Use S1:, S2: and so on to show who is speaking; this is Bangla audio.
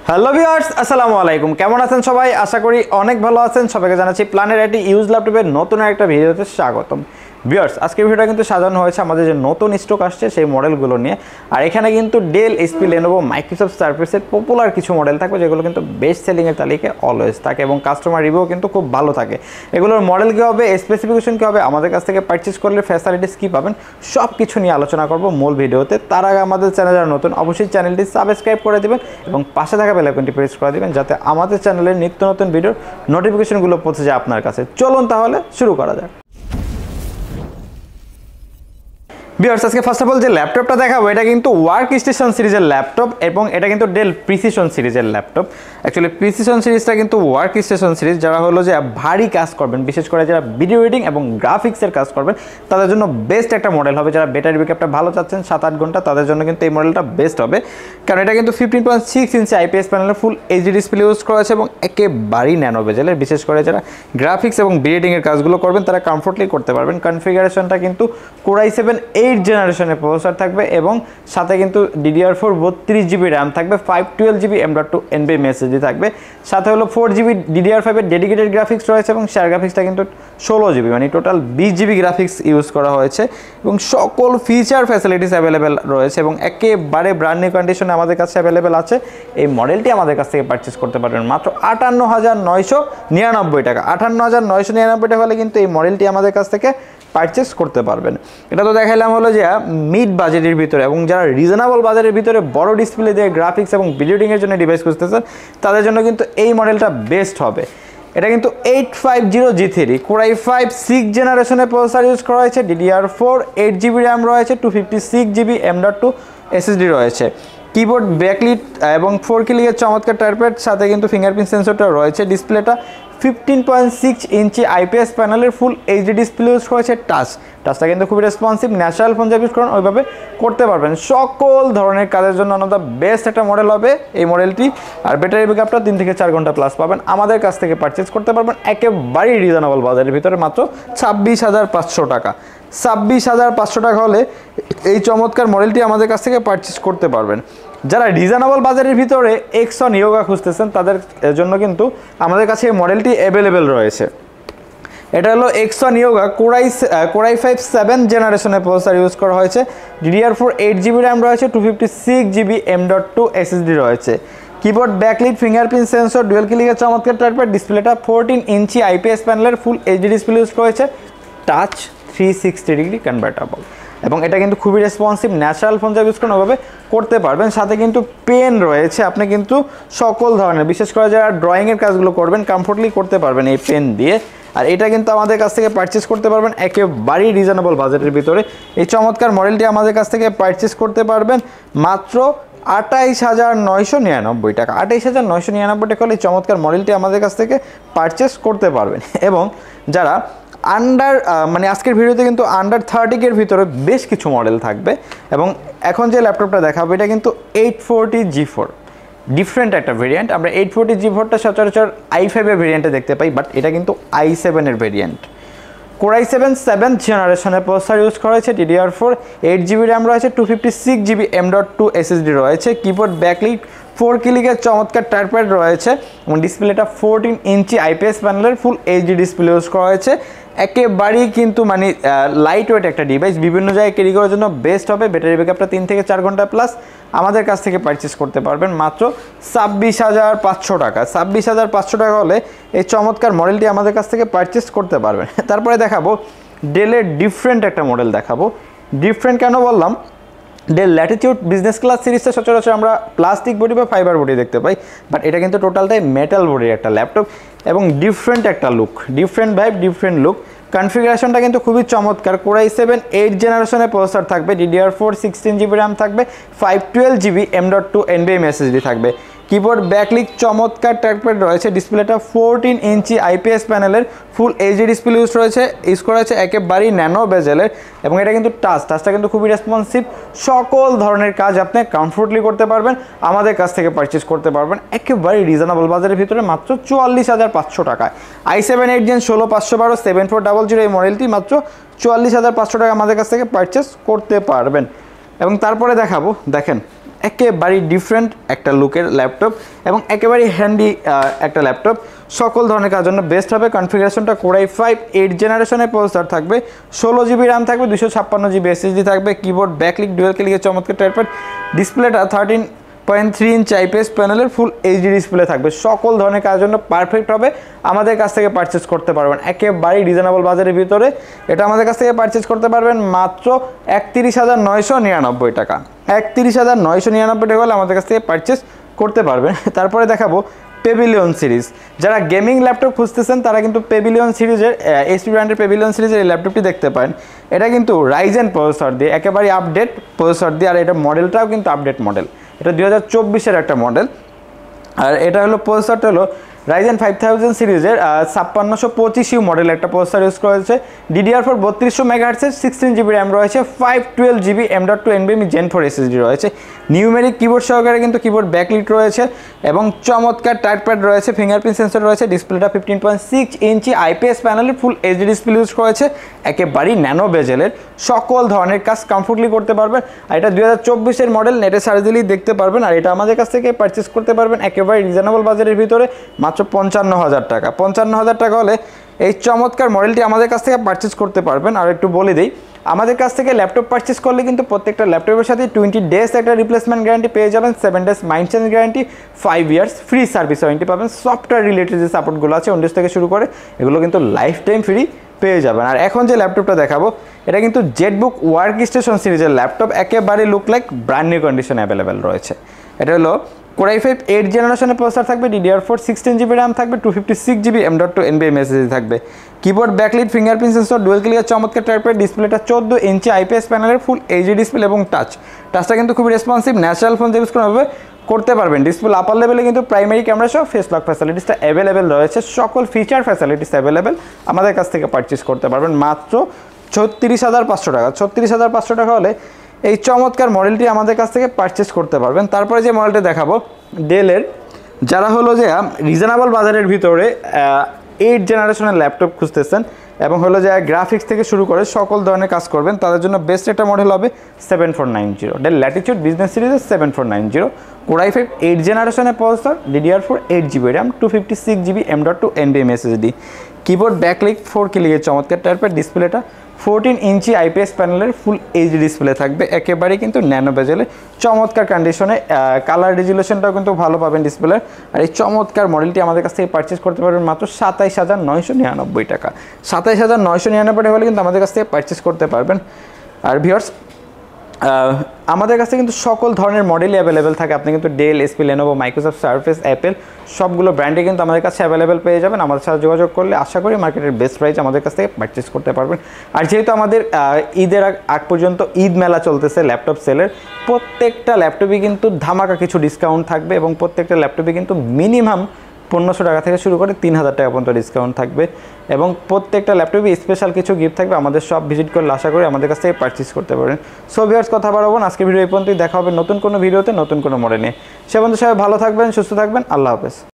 S1: হ্যালো ভিউয়ার্স, আসসালামু আলাইকুম। কেমন আছেন সবাই? আশা করি অনেক ভালো আছেন। সবাইকে জানাচ্ছি প্ল্যানের একটি ইউজ ল্যাপটপের নতুন একটা ভিডিওতে স্বাগতম। ভিউয়ার্স, আজকের ভিডিওটা কিন্তু সাজানো হয়েছে আমাদের যে নতুন স্টক আসছে সেই মডেলগুলো নিয়ে। আর এখানে কিন্তু ডেল, এইচপি, লেনোভো, মাইক্রোসফট সার্ফেসের পপুলার কিছু মডেল থাকবে যেগুলো কিন্তু বেস্ট সেলিংয়ের তালিকায় অলওয়েজ থাকে এবং কাস্টমার রিভিউ কিন্তু খুব ভালো থাকে। এগুলোর মডেল কী হবে, স্পেসিফিকেশন কী হবে, আমাদের কাছ থেকে পারচেস করলে ফ্যাসিলিটিস কী পাবেন, সব কিছু নিয়ে আলোচনা করব মূল ভিডিওতে। তার আগে আমাদের চ্যানেল যারা নতুন, অবশ্যই চ্যানেলটি সাবস্ক্রাইব করে দেবেন এবং পাশে থাকা বেল আইকনটি প্রেস করে দেবেন যাতে আমাদের চ্যানেলের নিত্য নতুন ভিডিওর নোটিফিকেশনগুলো পৌঁছে যায় আপনার কাছে। চলুন তাহলে শুরু করা যাক। ভিউয়ার্স, আজকে ফার্স্ট অফ অল যে ল্যাপটপটা দেখাবো এটা কিন্তু ওয়ার্ক স্টেশন সিরিজের ল্যাপটপ এবং এটা কিন্তু ডেল প্রিসিশন সিরিজের ল্যাপটপ। অ্যাকচুয়ালি প্রিসিশন সিরিজটা কিন্তু ওয়ার্ক স্টেশন সিরিজ, যারা হলো যে ভারী কাজ করবেন, বিশেষ করে যারা ভিডিও এডিটিং এবং গ্রাফিক্সের কাজ করবেন তাদের জন্য বেস্ট একটা মডেল হবে। যারা ব্যাটারি ব্যাকআপটা ভালো চাচ্ছেন 7-8 ঘন্টা, তাদের জন্য কিন্তু এই মডেলটা বেস্ট হবে। কারণ এটা কিন্তু 15.6 ইঞ্চি আইপিএস প্যানেলের ফুল এইচডি ডিসপ্লে ইউজ করা আছে এবং একেবারেই ন্যানো বেজেলের। বিশেষ করে যারা গ্রাফিক্স এবং ভিডিও এডিটিংয়ের কাজগুলো করবেন তারা কমফোর্টলি করতে পারবেন। কনফিগারেশনটা কিন্তু Core i7 8 জেনারেশনের প্রসেসর থাকবে এবং সাথে কিন্তু DDR4 32GB র্যাম থাকবে, 512GB M.2 NVMe SSD থাকবে, সাথে হলো 4GB DDR5 এর ডেডিকেটেড গ্রাফিক্স রয়েছে এবং শেয়ার গ্রাফিক্সটা কিন্তু 16GB, মানে টোটাল 20GB গ্রাফিক্স ইউজ করা হয়েছে এবং সকল ফিচার ফ্যাসিলিটিস অ্যাভেলেবেল রয়েছে এবং একেবারে ব্র্যান্ড নিউ কন্ডিশনে আমাদের কাছে অ্যাভেলেবেল আছে। এই মডেলটি আমাদের কাছ থেকে পারচেস করতে পারবেন মাত্র 58,999 টাকা। 58,999 টাকা হলে কিন্তু এই মডেলটি আমাদের কাছ থেকে পারচেস করতে পারবেন। এটা তো দেখাইলাম হলো যে মিড বাজেটের ভিতরে, এবং যারা রিজনেবল বাজেটের ভিতরে বড় ডিসপ্লে দিয়ে গ্রাফিক্স এবং ভিডিও এডিটিংয়ের জন্য ডিভাইস খুঁজতেছেন তাদের জন্য কিন্তু এই মডেলটা বেস্ট হবে। এটা কিন্তু 850G3 Core i5 6 জেনারেশনের প্রসেসর ইউজ করা হয়েছে, DDR4 8GB র্যাম রয়েছে, 256GB M.2 SSD রয়েছে, কিবোর্ড ব্যাকলিট এবং 4 ক্লিকের চমৎকার টাইপের সাথে কিন্তু ফিঙ্গারপ্রিন্ট সেন্সরটা রয়েছে। ডিসপ্লেটা 15.6 ইঞ্চি আইপিএস প্যানেলের ফুল এইচডি ডিসপ্লে ইউজ করেছে। টাচটা কিন্তু খুবই রেসপন্সিভ, ন্যাচারাল ফোন ইউজ করেন ওইভাবে করতে পারবেন। সকল ধরনের কাজের জন্য আমাদের বেস্ট একটা মডেল হবে এই মডেলটি। আর ব্যাটারি ব্যাকআপটা 3 থেকে 4 ঘন্টা প্লাস পাবেন। আমাদের কাছ থেকে পারচেস করতে পারবেন একেবারেই রিজনেবল বাজারের ভিতরে মাত্র 26,500 টাকা। 26,500 টাকা হলে এই চমৎকার মডেলটি আমাদের কাছ থেকে পারচেস করতে পারবেন। যারা রিজনেবল বাজারের ভিতরে এক্সন ইয়োগা খুঁজতেছেন তাদের জন্য কিন্তু আমাদের কাছে এই মডেলটি অ্যাভেলেবেল রয়েছে। এটা হলো এক্সন ইয়োগা Core i5 7 জেনারেশনের প্রসেসর ইউজ করা হয়েছে, DDR4 8GB র্যাম রয়েছে, 256GB M.2 SSD রয়েছে, keyboard backlit fingerprint sensor dual ক্লিকের চমৎকার টাইপের, ডিসপ্লেটা 14 ইঞ্চি আইপিএস প্যানেলের ফুল এইচডি ডিসপ্লে ইউজ করেছে, টাচ 360 ডিগ্রি কনভার্টেবল এবং এটা কিন্তু খুবই রেসপন্সিভ, ন্যাচারাল ফোন যা ইউজ করেন ওভাবে করতে পারবেন। সাথে কিন্তু পেন রয়েছে, আপনি কিন্তু সকল ধরনের বিশেষ করে যারা ড্রয়িংয়ের কাজগুলো করবেন কমফোর্টলি করতে পারবেন এই পেন দিয়ে। আর এটা কিন্তু আমাদের কাছ থেকে পারচেস করতে পারবেন একেবারেই রিজনেবল বাজেটের ভিতরে। এই চমৎকার মডেলটি আমাদের কাছ থেকে পারচেস করতে পারবেন মাত্র 28,999 টাকা। 28,999 টাকা হলে এই চমৎকার মডেলটি আমাদের কাছ থেকে পারচেস করতে পারবেন। এবং যারা মানে আজকের ভিডিওতে কিন্তু আন্ডার 30 ভিতরে বেশ কিছু মডেল থাকবে এবং এখন যে ল্যাপটপটা দেখাবো এটা কিন্তু 840G4 ডিফারেন্ট একটা ভেরিয়েন্ট। আমরা 840G4টা সচরাচর i5 এর ভেরিয়েন্টে দেখতে পাই, বাট এটা কিন্তু i7 এর ভেরিয়েন্ট। Core i7 7th জেনারেশনের প্রসেসর ইউজ করা হয়েছে, DDR4 8GB র্যাম রয়েছে, 256GB M.2 SSD রয়েছে, কিবোর্ড ব্যাকলিট 4 ক্লিকের চমৎকার টাইপের রয়েছে এবং ডিসপ্লেটা 14 ইঞ্চি আইপিএস প্যানেলের ফুল এইচডি ডিসপ্লে ইউজ করা হয়েছে। একেবারেই কিন্তু মানে লাইট ওয়েট একটা ডিভাইস, বিভিন্ন জায়গায় ক্যারি করার জন্য বেস্ট হবে। ব্যাটারি ব্যাকআপটা 3 থেকে 4 ঘন্টা প্লাস। আমাদের কাছ থেকে পারচেস করতে পারবেন মাত্র 26,500 টাকা। 26,500 টাকা হলে এই চমৎকার মডেলটি আমাদের কাছ থেকে পারচেস করতে পারবেন। তারপরে দেখাবো ডেলের ডিফারেন্ট একটা মডেল দেখাবো। ডিফারেন্ট কেন বললাম, ডেল ল্যাটিটিউড বিজনেস ক্লাস সিরিজটা সচরাচর আমরা প্লাস্টিক বডি বা ফাইবার বডি দেখতে পাই, বাট এটা কিন্তু টোটালটাই মেটাল বডির একটা ল্যাপটপ এবং ডিফারেন্ট একটা look, different vibe, different look. কনফিগারেশনটা কিন্তু খুবই চমৎকার। Core i7 8 জেনারেশনের প্রসেসর থাকবে, DDR4 16GB র্যাম থাকবে, 512GB M.2 NVMe SSD থাকবে, কিবোর্ড ব্যাকলিট চমৎকার টাইপের রয়েছে, ডিসপ্লেটা 14 ইঞ্চি আইপিএস প্যানেলের ফুল এইচডি ডিসপ্লে ইউজ করা হয়েছে একেবারেই ন্যানো বেজেলের এবং এটা কিন্তু টাচটা কিন্তু খুবই রেসপন্সিভ। সকল ধরনের কাজ আপনি কমফোর্টলি করতে পারবেন, আমাদের কাছ থেকে পারচেস করতে পারবেন একেবারেই রিজনেবল বাজারের ভিতরে মাত্র 44,500 টাকায়। i7 8 Gen 16512 7400 এই মডেলটি মাত্র 44,500 টাকা আমাদের কাছ থেকে পারচেস করতে পারবেন। এবং তারপরে দেখাবো, দেখেন একেবারেই ডিফারেন্ট একটা লুকের ল্যাপটপ এবং একেবারেই হ্যান্ডি একটা ল্যাপটপ, সকল ধরনের কাজের জন্য বেস্ট হবে। কনফিগারেশনটা Core i5 8 জেনারেশনের প্রসেসর থাকবে, 16 জিবি র্যাম থাকবে, 256 জিবি এসএসডি থাকবে, কিবোর্ড ব্যাকলিক ডুয়াল ক্লিকের চমৎকার টাইপের, ডিসপ্লেটা 13.3 ইঞ্চ আইপিএস প্যানেলের ফুল এইচডি ডিসপ্লে থাকবে, সকল ধরনের কাজের জন্য পারফেক্ট হবে। আমাদের কাছ থেকে পারচেস করতে পারবেন একেবারেই রিজনেবল বাজারের ভিতরে। এটা আমাদের কাছ থেকে পারচেস করতে পারবেন মাত্র 31,999 টাকা। 31,999 টাকা হলে আমাদের কাছ থেকে পারচেস করতে পারবেন। তারপরে দেখাবো পেভিলিয়ন সিরিজ। যারা গেমিং ল্যাপটপ খুঁজতেছেন তারা কিন্তু পেভিলিয়ন সিরিজের এইচপি ব্র্যান্ডের পেভিলিয়ন সিরিজের এই ল্যাপটপটি দেখতে পারেন। এটা কিন্তু রাইজেন প্রসেসর দিয়ে, একেবারে আপডেট প্রসেসর দিয়ে, আর এটা মডেলটাও কিন্তু আপডেট মডেল। এটা 2024-এর একটা মডেল, আর এটা হলো প্রসেসরটা হলো রাইজেন 5000 সিরিজের 5625U মডেল একটা প্রসেসর ইউজ করা হয়েছে। DDR4 3200 মেগাহার্টজের 16 জিবি র্যাম রয়েছে, 512 GB M.2 NVMe Gen 4 SSD রয়েছে, নিউমেরিক কিবোর্ড সহকারে কিন্তু কিবোর্ড ব্যাকলিট রয়েছে এবং চমৎকার টাচপ্যাড রয়েছে, ফিঙ্গারপ্রিন্ট সেন্সর রয়েছে, ডিসপ্লেটা 15.6 ইঞ্চি আইপিএস প্যানেলের ফুল এইচডি ডিসপ্লে ইউজ করেছে, একেবারেই ন্যানো বেজেলের, সকল ধরনের কাজ কমফোর্টলি করতে পারবেন। আর এটা 2024-এর মডেল, নেটে সার্চ দিলেই দেখতে পারবেন। আর এটা আমাদের কাছ থেকে পারচেস করতে পারবেন একেবারে রিজনেবল বাজারের ভিতরে মাত্র 55,000 টাকা। 55,000 টাকা হলে এই চমৎকার মডেলটি আমাদের কাছ থেকে পারচেস করতে পারবেন। আর একটু বলে দিই, আমাদের কাছ থেকে ল্যাপটপ পারচেস করলে কিন্তু প্রত্যেকটা ল্যাপটপের সাথে 20 ডেজ একটা রিপ্লেসমেন্ট গ্যারান্টি পেয়ে যাবেন, 7 days mind change guarantee, 5 years free service warranty পাবেন। সফটওয়্যার রিলেটেড যে সাপোর্টগুলো আছে উইন্ডোজ থেকে শুরু করে এগুলো কিন্তু লাইফ টাইম ফ্রি পেয়ে যাবেন। আর এখন যে ল্যাপটপটা দেখাবো এটা কিন্তু জেটবুক ওয়ার্ক স্টেশন সিরিজের ল্যাপটপ, একেবারে লুক লাইক ব্র্যান্ড নিউ কন্ডিশনে অ্যাভেলেবেল রয়েছে। এটা হলো Core i5 8 জেনারেশনের প্রসেসর থাকবে, DDR4 16 জিবি র্যাম থাকবে, 256 জিবি M.2 NVMe SSD থাকবে, keyboard backlit fingerprint sensor dual ক্লিকের চমৎকার টাইপের, ডিসপ্লেটা 14 ইঞ্চি আইপিএস প্যানেলের ফুল এইচডি ডিসপ্লে এবং টাচটা কিন্তু খুবই রেসপন্সিভ, ন্যাচারাল ফোন ইউজ করতে পারবেন। ডিসপ্লে আপার লেভেলে কিন্তু প্রাইমারি ক্যামেরা সহ ফেস লক ফ্যাসিলিটিসটা অ্যাভেলেবেল রয়েছে, সকল ফিচার ফ্যাসিলিটিস অ্যাভেলেবেল। আমাদের কাছ থেকে পারচেস করতে পারবেন মাত্র 36,500 টাকা। 36,500 টাকা হলে এই চমৎকার মডেলটি আমাদের কাছ থেকে পারচেস করতে পারবেন। তারপরে যে মডেলটা দেখাবো ডেলের, যারা হলো যে রিজনেবল বাজারের ভিতরে 8 জেনারেশনের ল্যাপটপ খুঁজতেছেন এবং হলো যে গ্রাফিক্স থেকে শুরু করে সকল ধরনের কাজ করবেন, তাদের জন্য বেস্ট একটা মডেল হবে 7490 ডেল ল্যাটিটিউড বিজনেস সিরিজের 7490। Core i5 8 জেনারেশনের processor, DDR4 8 GB RAM, 256 GB M.2 NVMe SSD, keyboard ব্যাকলিক 4 ক্লিকের চমৎকার টাইপের, ডিসপ্লেটা 14 ইঞ্চি আইপিএস প্যানেলের ফুল এইচডি ডিসপ্লে থাকবে, একেবারেই কিন্তু ন্যানো বেজেলে চমৎকার কন্ডিশনে, কালার রেজুলেশনটাও কিন্তু ভালো পাবেন ডিসপ্লের। আর এই চমৎকার মডেলটি আমাদের কাছ থেকে পারচেস করতে পারবেন মাত্র 27,999 টাকা। 27,999 টাকা হলে কিন্তু আমাদের কাছ থেকে পারচেস করতে পারবেন। আর ভিউয়ার্স, আমাদের কাছে কিন্তু সকল ধরনের মডেলই অ্যাভেলেবেল থাকে। আপনি কিন্তু Dell, HP, Lenovo, Microsoft Surface, Apple সবগুলো ব্র্যান্ডে কিন্তু আমাদের কাছে অ্যাভেলেবেল পেয়ে যাবেন। আমাদের সাথে যোগাযোগ করলে আশা করি মার্কেটের বেস্ট প্রাইস আমাদের কাছ থেকে পারচেস করতে পারবেন। আর যেহেতু আমাদের ঈদের আগ পর্যন্ত ঈদ মেলা চলতেছে ল্যাপটপ সেলের, প্রত্যেকটা ল্যাপটপই কিন্তু ধামাকা কিছু ডিসকাউন্ট থাকবে এবং প্রত্যেকটা ল্যাপটপই কিন্তু মিনিমাম 1500 টাকা থেকে শুরু করে 3000 টাকা পর্যন্ত ডিসকাউন্ট থাকবে এবং প্রত্যেকটা ল্যাপটপে স্পেশাল কিছু গিফট থাকবে। আমাদের সব ভিজিট করলে আশা করি আমাদের কাছ থেকে পারচেস করতে পারেন। সো ভিউয়ার্স, কথা বাড়াবো না, আজকে ভিডিও এই পর্যন্তই। দেখা হবে নতুন কোনো ভিডিওতে নতুন কোনো মডেল নিয়ে। সে পর্যন্ত সবাই ভালো থাকবেন, সুস্থ থাকবেন, আল্লাহ হাফেজ।